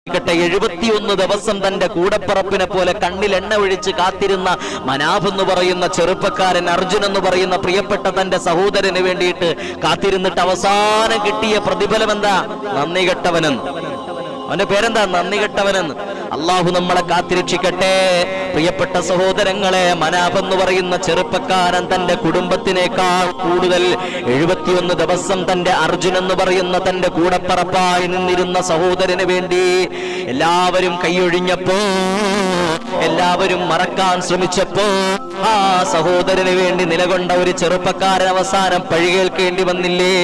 71 ദിവസം തന്റെ കൂടപ്പറപ്പിനെ പോലെ കണ്ണിൽ എണ്ണ ഒഴിച്ച് കാത്തിരുന്ന മനാഫ് എന്ന് പറയുന്ന ചെറുപ്പക്കാരൻ, അർജുൻ എന്ന് പറയുന്ന പ്രിയപ്പെട്ട തന്റെ സഹോദരന് വേണ്ടിയിട്ട് കാത്തിരുന്നിട്ട് അവസാനം കിട്ടിയ പ്രതിഫലം എന്താ? നന്ദി കെട്ടവനെന്ന്. അവന്റെ പേരെന്താ? നന്ദി കെട്ടവനെന്ന്. അള്ളാഹു നമ്മളെ കാത്തിരക്ഷിക്കട്ടെ. പ്രിയപ്പെട്ട സഹോദരങ്ങളെ, മനാഫ് എന്ന് പറയുന്ന ചെറുപ്പക്കാരൻ തന്റെ കുടുംബത്തിനേക്കാൾ കൂടുതൽ 71 ദിവസം തന്റെ അർജുൻ എന്ന് പറയുന്ന തന്റെ കൂടപ്പറപ്പായി നിന്നിരുന്ന സഹോദരന് വേണ്ടി എല്ലാവരും കൈയൊഴിഞ്ഞപ്പോ, എല്ലാവരും മറക്കാൻ ശ്രമിച്ചപ്പോ, ആ സഹോദരന് വേണ്ടി നിലകൊണ്ട ഒരു ചെറുപ്പക്കാരൻ അവസാനം പഴികേൽക്കേണ്ടി വന്നില്ലേ?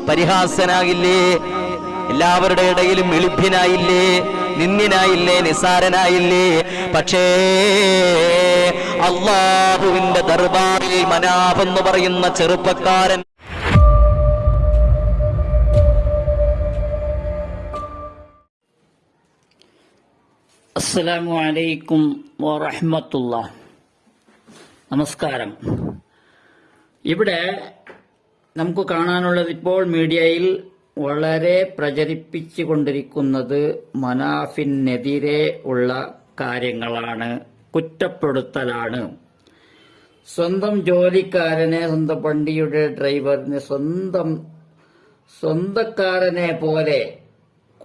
പരിഹാസനാകില്ലേ? എല്ലാവരുടെ ഇടയിലും എളിഭ്യനായില്ലേ? നിന്ദ്യനായില്ലേ? നിസാരനായില്ലേ? പക്ഷേ അല്ലാഹുവിന്റെ ദർബാറിൽ മനാഫ് എന്ന് പറയുന്ന ചെറുപ്പക്കാരൻ അസ്സലാമു അലൈക്കും വറഹ്മത്തുള്ളാഹി. നമസ്കാരം. ഇവിടെ നമുക്ക് കാണാനുള്ളത്, ഇപ്പോൾ മീഡിയയിൽ വളരെ പ്രചരിപ്പിച്ചു കൊണ്ടിരിക്കുന്നത് മനാഫിനെതിരെ ഉള്ള കാര്യങ്ങളാണ്, കുറ്റപ്പെടുത്തലാണ്. സ്വന്തം ജോലിക്കാരനെ, സ്വന്തം വണ്ടിയുടെ ഡ്രൈവറിനെ സ്വന്തക്കാരനെ പോലെ,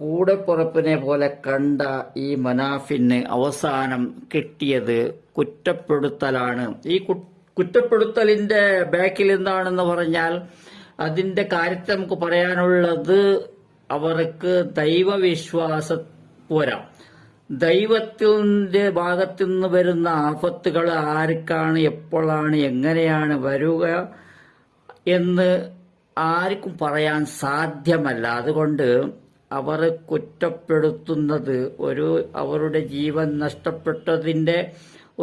കൂടെപ്പുറപ്പിനെ പോലെ കണ്ട ഈ മനാഫിന് അവസാനം കിട്ടിയത് കുറ്റപ്പെടുത്തലാണ്. ഈ കുറ്റപ്പെടുത്തലിന്റെ ബാക്കിൽ എന്താണെന്ന് പറഞ്ഞാൽ, അതിന്റെ കാര്യത്തിൽ നമുക്ക് പറയാനുള്ളത്, അവർക്ക് ദൈവവിശ്വാസം പോരാ. ദൈവത്തിന്റെ ഭാഗത്തു നിന്ന് വരുന്ന ആപത്തുകൾ ആർക്കാണ്, എപ്പോഴാണ്, എങ്ങനെയാണ് വരിക എന്ന് ആർക്കും പറയാൻ സാധ്യമല്ല. അതുകൊണ്ട് അവർ കുറ്റപ്പെടുത്തുന്നത് അവരുടെ ജീവൻ നഷ്ടപ്പെട്ടതിന്റെ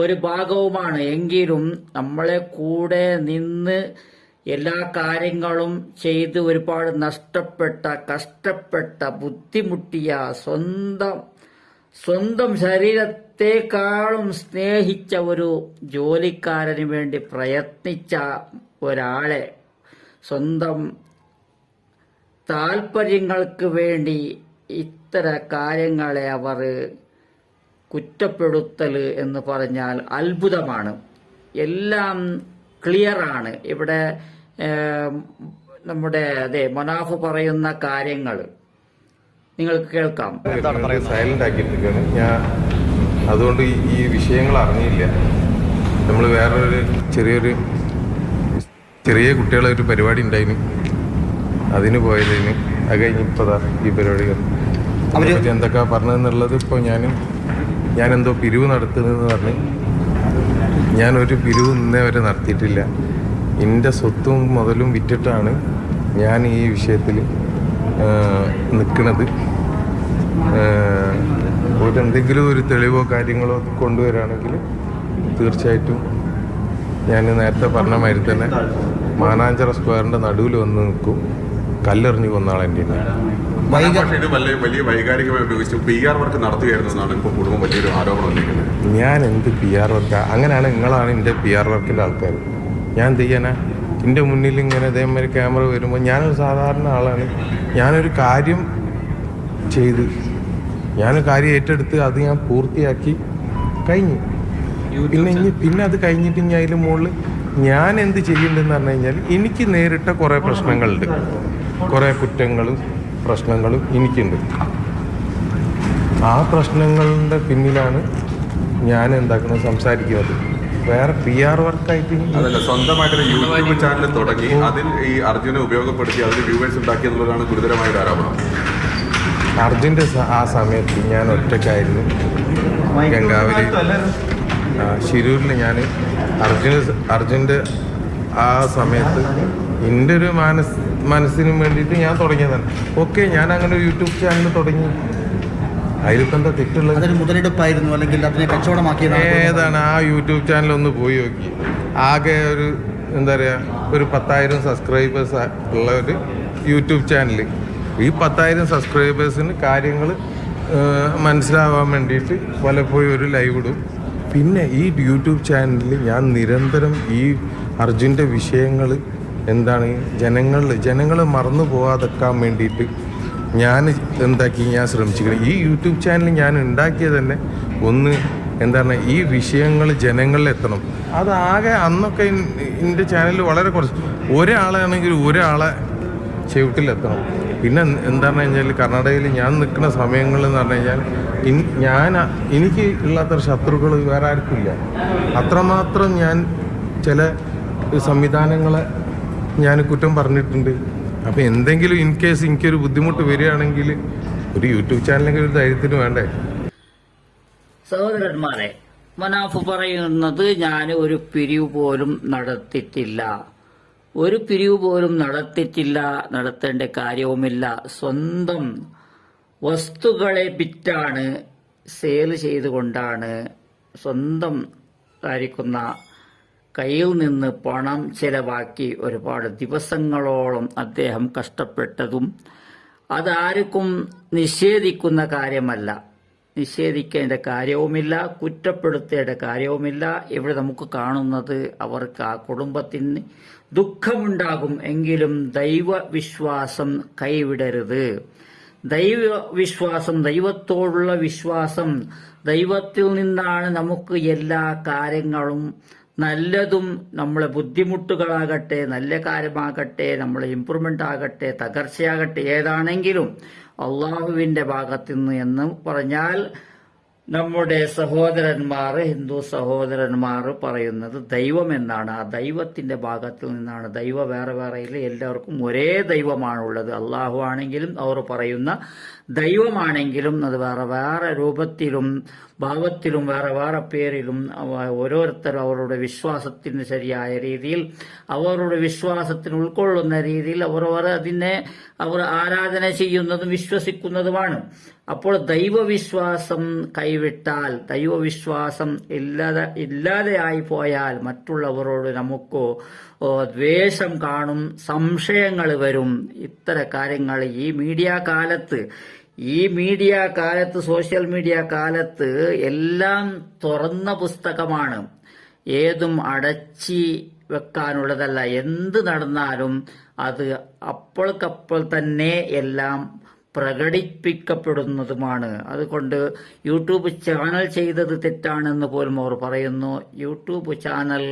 ഒരു ഭാഗവുമാണ്. എങ്കിലും നമ്മളെ കൂടെ നിന്ന് എല്ലാ കാര്യങ്ങളും ചെയ്ത് ഒരുപാട് നഷ്ടപ്പെട്ട, കഷ്ടപ്പെട്ട, ബുദ്ധിമുട്ടിയ, സ്വന്തം ശരീരത്തെക്കാളും സ്നേഹിച്ച ഒരു ജോലിക്കാരന് വേണ്ടി പ്രയത്നിച്ച ഒരാളെ സ്വന്തം താല്പര്യങ്ങൾക്ക് വേണ്ടി ഇത്തരം കാര്യങ്ങളെ അവർ കുറ്റപ്പെടുത്തൽ എന്ന് പറഞ്ഞാൽ അത്ഭുതമാണ്. എല്ലാം ക്ലിയറാണ്. ഇവിടെ നമ്മുടെ മനാഫ് പറയുന്ന കാര്യങ്ങൾ നിങ്ങൾക്ക് കേൾക്കാം. സൈലന്റ് ആക്കിയിട്ടിരിക്കുകയാണ് ഞാൻ. അതുകൊണ്ട് ഈ വിഷയങ്ങൾ അറിഞ്ഞില്ല. നമ്മൾ വേറൊരു ചെറിയ കുട്ടികളെ ഒരു പരിപാടി ഉണ്ടായിരുന്നു, അതിന് പോയതിന്. അത് കഴിഞ്ഞിപ്പോഴാ ഈ പരിപാടികൾ അവരെ എന്തൊക്കെ പറഞ്ഞതെന്നുള്ളത്. ഇപ്പോൾ ഞാനെന്തോ പിരിവ് നടത്തുന്നതെന്ന് പറഞ്ഞ്, ഞാനൊരു പിരിവ് ഇന്നേ വരെ നടത്തിയിട്ടില്ല. എൻ്റെ സ്വത്തും മുതലും വിറ്റിട്ടാണ് ഞാൻ ഈ വിഷയത്തിൽ നിൽക്കുന്നത്. എന്തെങ്കിലും ഒരു തെളിവോ കാര്യങ്ങളോ കൊണ്ടുവരാണെങ്കിൽ തീർച്ചയായിട്ടും ഞാൻ നേരത്തെ പറഞ്ഞ മാതിരി തന്നെ മാനാഞ്ചിറ സ്ക്വയറിൻ്റെ നടുവിൽ വന്ന് നിൽക്കും. കല്ലെറിഞ്ഞു കൊന്നാളെ എൻ്റെ വലിയ വൈകാരികമായി ഉപയോഗിച്ച് PR വർക്ക് നടത്തുകയായിരുന്നെന്നാണ് ഇപ്പോൾ കുടുംബം വലിയൊരു ആരോപണം ഉന്നയിക്കുന്നത്. ഞാൻ എന്ത് PR വർക്കാണ്? അങ്ങനെയാണ്, നിങ്ങളാണ് എൻ്റെ PR വർക്കിൻ്റെ ആൾക്കാർ. ഞാൻ എന്ത് ചെയ്യാനാ? എൻ്റെ മുന്നിൽ ഇങ്ങനെ ഇതേമാതിരി ക്യാമറ വരുമ്പോൾ ഞാനൊരു സാധാരണ ആളാണ്. ഞാനൊരു കാര്യം ചെയ്ത്, ഞാനൊരു കാര്യം ഏറ്റെടുത്ത് അത് ഞാൻ പൂർത്തിയാക്കി കഴിഞ്ഞു. പിന്നെ അത് കഴിഞ്ഞിട്ട് ഞാൻ അതിന് മുകളിൽ ഞാൻ എന്ത് ചെയ്യേണ്ടതെന്ന് പറഞ്ഞു കഴിഞ്ഞാൽ, എനിക്ക് നേരിട്ട കുറേ പ്രശ്നങ്ങളുണ്ട്, കുറേ കുറ്റങ്ങളും പ്രശ്നങ്ങളും എനിക്കുണ്ട്. ആ പ്രശ്നങ്ങളുടെ പിന്നിലാണ് ഞാൻ എന്താക്കുന്നത്, സംസാരിക്കുന്നത്. വേറെ PR വർക്കായിട്ട് അതല്ല, സ്വന്തമായിട്ടൊരു യൂട്യൂബ് ചാനൽ തുടങ്ങി അതിൽ ഈ അർജുനെ ഉപയോഗപ്പെടുത്തി അതിൽ വ്യൂവേഴ്സ് ഉണ്ടാക്കി എന്നുള്ളതാണ് ഗുരുതരമായ ഒരു ആരോപണം. അർജുൻ്റെ ആ സമയത്ത് ഞാൻ ഒറ്റയ്ക്കായിരുന്നു ഗംഗാവലി ശിരൂരിൽ. ഞാൻ അർജുൻ്റെ ആ സമയത്ത് എൻ്റെ ഒരു മനസ്സിനും വേണ്ടിയിട്ട് ഞാൻ തുടങ്ങിയതാണ്. ഓക്കെ, ഞാൻ അങ്ങനെ ഒരു യൂട്യൂബ് ചാനൽ തുടങ്ങി. അതിലിപ്പോൾ എന്താ തെറ്റുള്ളത്? മുതലെടുപ്പായിരുന്നു, അല്ലെങ്കിൽ അതിനെ കച്ചവടമാക്കിയത് ഏതാണ്? ആ യൂട്യൂബ് ചാനൽ ഒന്ന് പോയി നോക്കി. ആകെ എന്താ പറയുക, ഒരു 10,000 സബ്സ്ക്രൈബേഴ്സ് ഉള്ള ഒരു യൂട്യൂബ് ചാനൽ. ഈ 10,000 സബ്സ്ക്രൈബേഴ്സിന് കാര്യങ്ങൾ മനസ്സിലാവാൻ വേണ്ടിയിട്ട് പലപ്പോഴും ഒരു ലൈവ് ഇടും. പിന്നെ ഈ യൂട്യൂബ് ചാനലിൽ ഞാൻ നിരന്തരം ഈ അർജുൻ്റെ വിഷയങ്ങൾ എന്താണ് ജനങ്ങൾ മറന്നു പോകാതെക്കാൻ വേണ്ടിയിട്ട് ഞാൻ എന്താക്കി ഞാൻ ശ്രമിച്ചിരിക്കുന്നത് ഈ യൂട്യൂബ് ചാനൽ ഞാൻ ഉണ്ടാക്കിയത് തന്നെ ഒന്ന് എന്താണ് ഈ വിഷയങ്ങൾ ജനങ്ങളിൽ എത്തണം. അതാകെ അന്നൊക്കെ എൻ്റെ ചാനലിൽ വളരെ കുറച്ച് ഒരാളാണെങ്കിൽ ഒരാളെ ചുവട്ടിലെത്തണം. പിന്നെ എന്താണെന്ന് കഴിഞ്ഞാൽ കർണാടകയിൽ ഞാൻ നിൽക്കുന്ന സമയങ്ങളിൽ എന്ന് പറഞ്ഞു കഴിഞ്ഞാൽ എനിക്ക് ഇല്ലാത്തൊരു ശത്രുക്കൾ വേറെ ആർക്കും ഇല്ല. അത്രമാത്രം ഞാൻ ചില സംവിധാനങ്ങളെ ഞാൻ കുറ്റം പറഞ്ഞിട്ടുണ്ട്. അപ്പോൾ എന്തെങ്കിലും ഇൻ കേസ് എനിക്കൊരു ബുദ്ധിമുട്ട് വരികയാണെങ്കിൽ ഒരു യൂട്യൂബ് ചാനലെങ്കിൽ ഒരു ധൈര്യത്തിന് വേണ്ടേ. സഹോദരന്മാരെ, മനാഫ് പറയുന്നത് ഞാൻ ഒരു പിരിവ് പോലും നടത്തിയിട്ടില്ല, ഒരു പിരിവ് പോലും നടത്തിയിട്ടില്ല, നടത്തേണ്ട കാര്യവുമില്ല. സ്വന്തം വസ്തുക്കളെ വിറ്റാണ്, സെയിൽ ചെയ്തുകൊണ്ടാണ് സ്വന്തം ആയിരിക്കുന്ന കയ്യിൽ നിന്ന് പണം ചെലവാക്കി ഒരുപാട് ദിവസങ്ങളോളം അദ്ദേഹം കഷ്ടപ്പെട്ടതും അതാർക്കും നിഷേധിക്കുന്ന കാര്യമല്ല, നിഷേധിക്കേണ്ട കാര്യവുമില്ല, കുറ്റപ്പെടുത്തേണ്ട കാര്യവുമില്ല. ഇവിടെ നമുക്ക് കാണുന്നത് അവർക്ക് ആ കുടുംബത്തിന് ദുഃഖമുണ്ടാകും, എങ്കിലും ദൈവവിശ്വാസം കൈവിടരുത്. ദൈവവിശ്വാസം, ദൈവത്തോടുള്ള വിശ്വാസം, ദൈവത്തിൽ നിന്നാണ് നമുക്ക് എല്ലാ കാര്യങ്ങളും, നല്ലതും നമ്മളെ ബുദ്ധിമുട്ടുകളാകട്ടെ, നല്ല കാര്യമാകട്ടെ, നമ്മളെ ഇമ്പ്രൂവ്മെന്റ് ആകട്ടെ, തകർച്ചയാകട്ടെ, ഏതാണെങ്കിലും അള്ളാഹുവിന്റെ ഭാഗത്തു നിന്ന് എന്ന് പറഞ്ഞാൽ നമ്മുടെ സഹോദരന്മാർ, ഹിന്ദു സഹോദരന്മാർ പറയുന്നത് ദൈവം എന്നാണ്. ആ ദൈവത്തിന്റെ ഭാഗത്തിൽ നിന്നാണ്. ദൈവം വേറെ വേറെയില്ല, എല്ലാവർക്കും ഒരേ ദൈവമാണുള്ളത്. അള്ളാഹു ആണെങ്കിലും അവർ പറയുന്ന ദൈവമാണെങ്കിലും അത് വേറെ വേറെ രൂപത്തിലും ഭാവത്തിലും വേറെ വേറെ പേരിലും ഓരോരുത്തരും അവരുടെ വിശ്വാസത്തിന് ശരിയായ രീതിയിൽ, അവരുടെ വിശ്വാസത്തിന് ഉൾക്കൊള്ളുന്ന രീതിയിൽ അവർ അതിനെ അവർ ആരാധന ചെയ്യുന്നതും വിശ്വസിക്കുന്നതുമാണ്. അപ്പോൾ ദൈവവിശ്വാസം കൈവിട്ടാൽ, ദൈവവിശ്വാസം ഇല്ലാതെയായി പോയാൽ മറ്റുള്ളവരോട് നമുക്ക് ദ്വേഷം കാണും, സംശയങ്ങൾ വരും. ഇത്തരം കാര്യങ്ങൾ ഈ മീഡിയ കാലത്ത് സോഷ്യൽ മീഡിയ കാലത്ത് എല്ലാം തുറന്ന പുസ്തകമാണ്. ഏതും അടച്ചി വെക്കാനുള്ളതല്ല. എന്ത് നടന്നാലും അത് അപ്പോൾക്കപ്പോൾ തന്നെ എല്ലാം പ്രകടിപ്പിക്കപ്പെടുന്നതുമാണ്. അതുകൊണ്ട് യൂട്യൂബ് ചാനൽ ചെയ്തത് തെറ്റാണെന്ന് പോലും അവർ പറയുന്നു. യൂട്യൂബ് ചാനൽ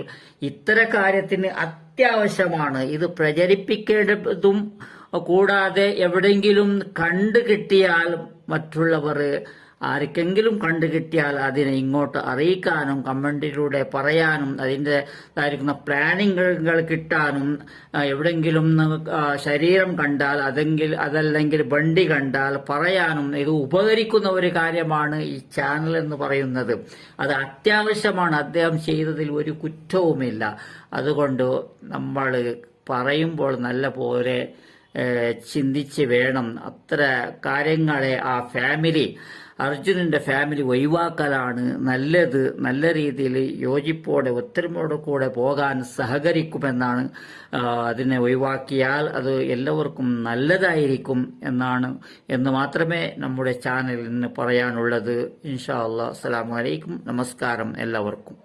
ഇത്തരം കാര്യത്തിന് അത്യാവശ്യമാണ്. ഇത് പ്രചരിപ്പിക്കേണ്ടതും കൂടാതെ എവിടെയെങ്കിലും കണ്ടു കിട്ടിയാൽ മറ്റുള്ളവർ ആർക്കെങ്കിലും കണ്ടു കിട്ടിയാൽ അതിനെ ഇങ്ങോട്ട് അറിയിക്കാനും കമന്റിലൂടെ പറയാനും അതിൻ്റെതായിരിക്കുന്ന പ്ലാനിങ്ങുകൾ കിട്ടാനും എവിടെയെങ്കിലും ശരീരം കണ്ടാൽ അതല്ലെങ്കിൽ വണ്ടി കണ്ടാൽ പറയാനും ഇത് ഉപകരിക്കുന്ന ഒരു കാര്യമാണ് ഈ ചാനൽ എന്ന് പറയുന്നത്. അത് അത്യാവശ്യമാണ്. അദ്ദേഹം ചെയ്തതിൽ ഒരു കുറ്റവുമില്ല. അതുകൊണ്ട് നമ്മൾ പറയുമ്പോൾ നല്ല പോലെ ചിന്തിച്ച് വേണം അത്ര കാര്യങ്ങളെ ആ അർജുനന്റെ ഫാമിലി ഒഴിവാക്കലാണ് നല്ലത്. നല്ല രീതിയിൽ യോജിപ്പോടെ ഒത്തൊരുമയോടെ കൂടെ പോകാൻ സഹകരിക്കുമെന്നാണ്. അതിനെ ഒഴിവാക്കിയാൽ അത് എല്ലാവർക്കും നല്ലതായിരിക്കും എന്ന് മാത്രമേ നമ്മുടെ ചാനലിന് പറയാനുള്ളത്. ഇൻഷാ അല്ലാഹ്. അസ്സലാമു അലൈക്കും. നമസ്കാരം എല്ലാവർക്കും.